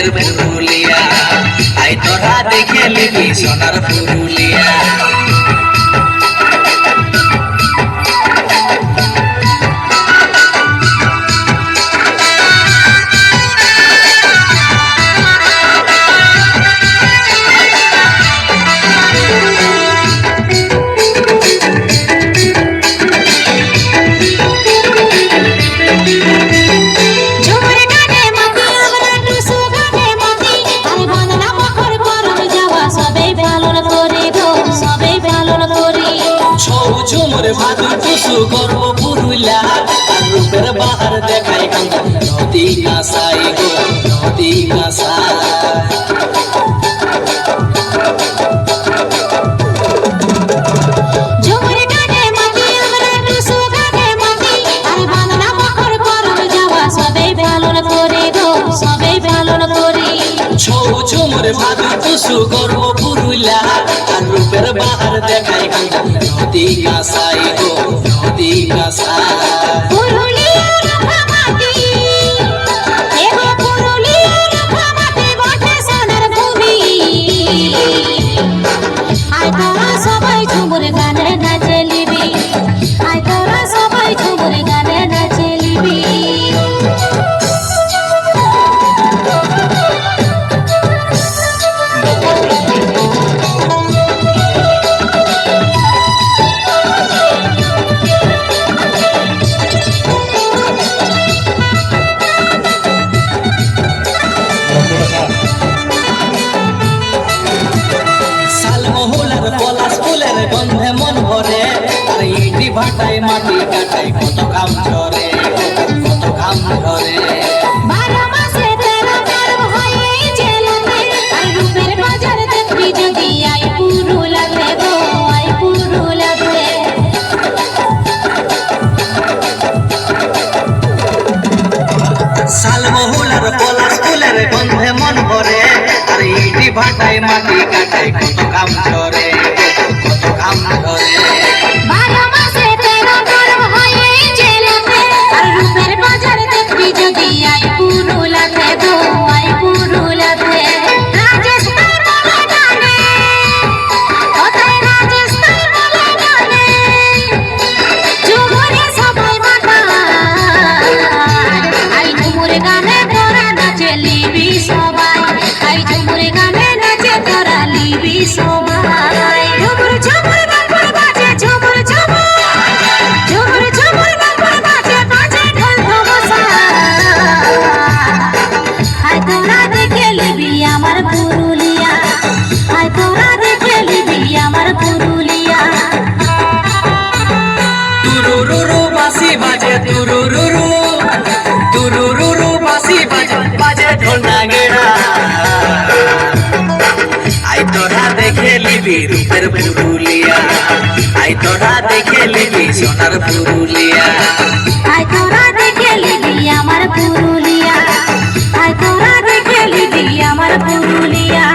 রূপের পুরুলিয়া, আই তোরা দেখে লিবি সোনার পুরুলিয়া। ঝুমুর ভাদু টুসু গর্ব পুরুলিয়া, আর রূপের বাহার দেখায় কান্দা নদী কাঁসাই গো নদী কাঁসাই। ঝুমুর ভাদু টুসু গর্ব পুরুলিয়া, আর রূপের বাহার দেখায় কান্দা নদী কাঁসাই গো নদী কাঁসাই। সবাই ঝুমুর গানে নাচে লিবি, আয় তোরা সবাই ঝুমুর গানে নাচে লিবি। পলাশ ফুলের গন্ধে মন ভরে, আর ইটি ভাটায় মাটি কাটায় কত কাম ঝরে কত কাম ঝরে। 12 মাসে 13 গর্ভ হয়ে জেলাতে, আর রূপের বাজার দেখবি যদি আই পুরুলিয়াতে গো আই পুরুলিয়াতে। শালমহুলার পলাশ ফুলের গন্ধে মন ভরে, আর ইটি ভাটায় মাটি কাটায় কত কাম ঝরে কত কাম ঝরে। 12 মাসে 13 গর্ভ হয়ে জেলাতে, আর রূপের বাজার দেখবি যদি আই পুরুলিয়াতে গো আই পুরুলিয়াতে। রাজস্থান বলে গানে, কোথায় রাজস্থান বলে গানে, ঝুমুরে সবাই মাতায়, আই ঝুমুর গানে তোরা নাচে লিবি সবাই, আই ঝুমুর গানে নাচে তোরা লিবি সবাই। ঝুমুর ঝুমুর গান বাজে ঝুমুর ঝুমুর, ঝুমুর ঝুমুর গান বাজে বাজে ঢোল ধমসা, আয় তোরা দেখে লিবি আমার পুরুলিয়া, আয় তোরা দেখে লিবি আমার পুরুলিয়া। তুরুরুরু বাঁশি বাজে তুরুরুরু, তুরুরুরু বাঁশি বাজে বাজে ঢোল নাগেড়া, আই তোরা দেখে লিবি রূপের পুরুলিয়া, আই তোরা দেখে লিবি সোনার পুরুলিয়া। আয় তোরা দেখে লিবি আমার পুরুলিয়া, আয় তোরা দেখে লিবি আমার পুরুলিয়া।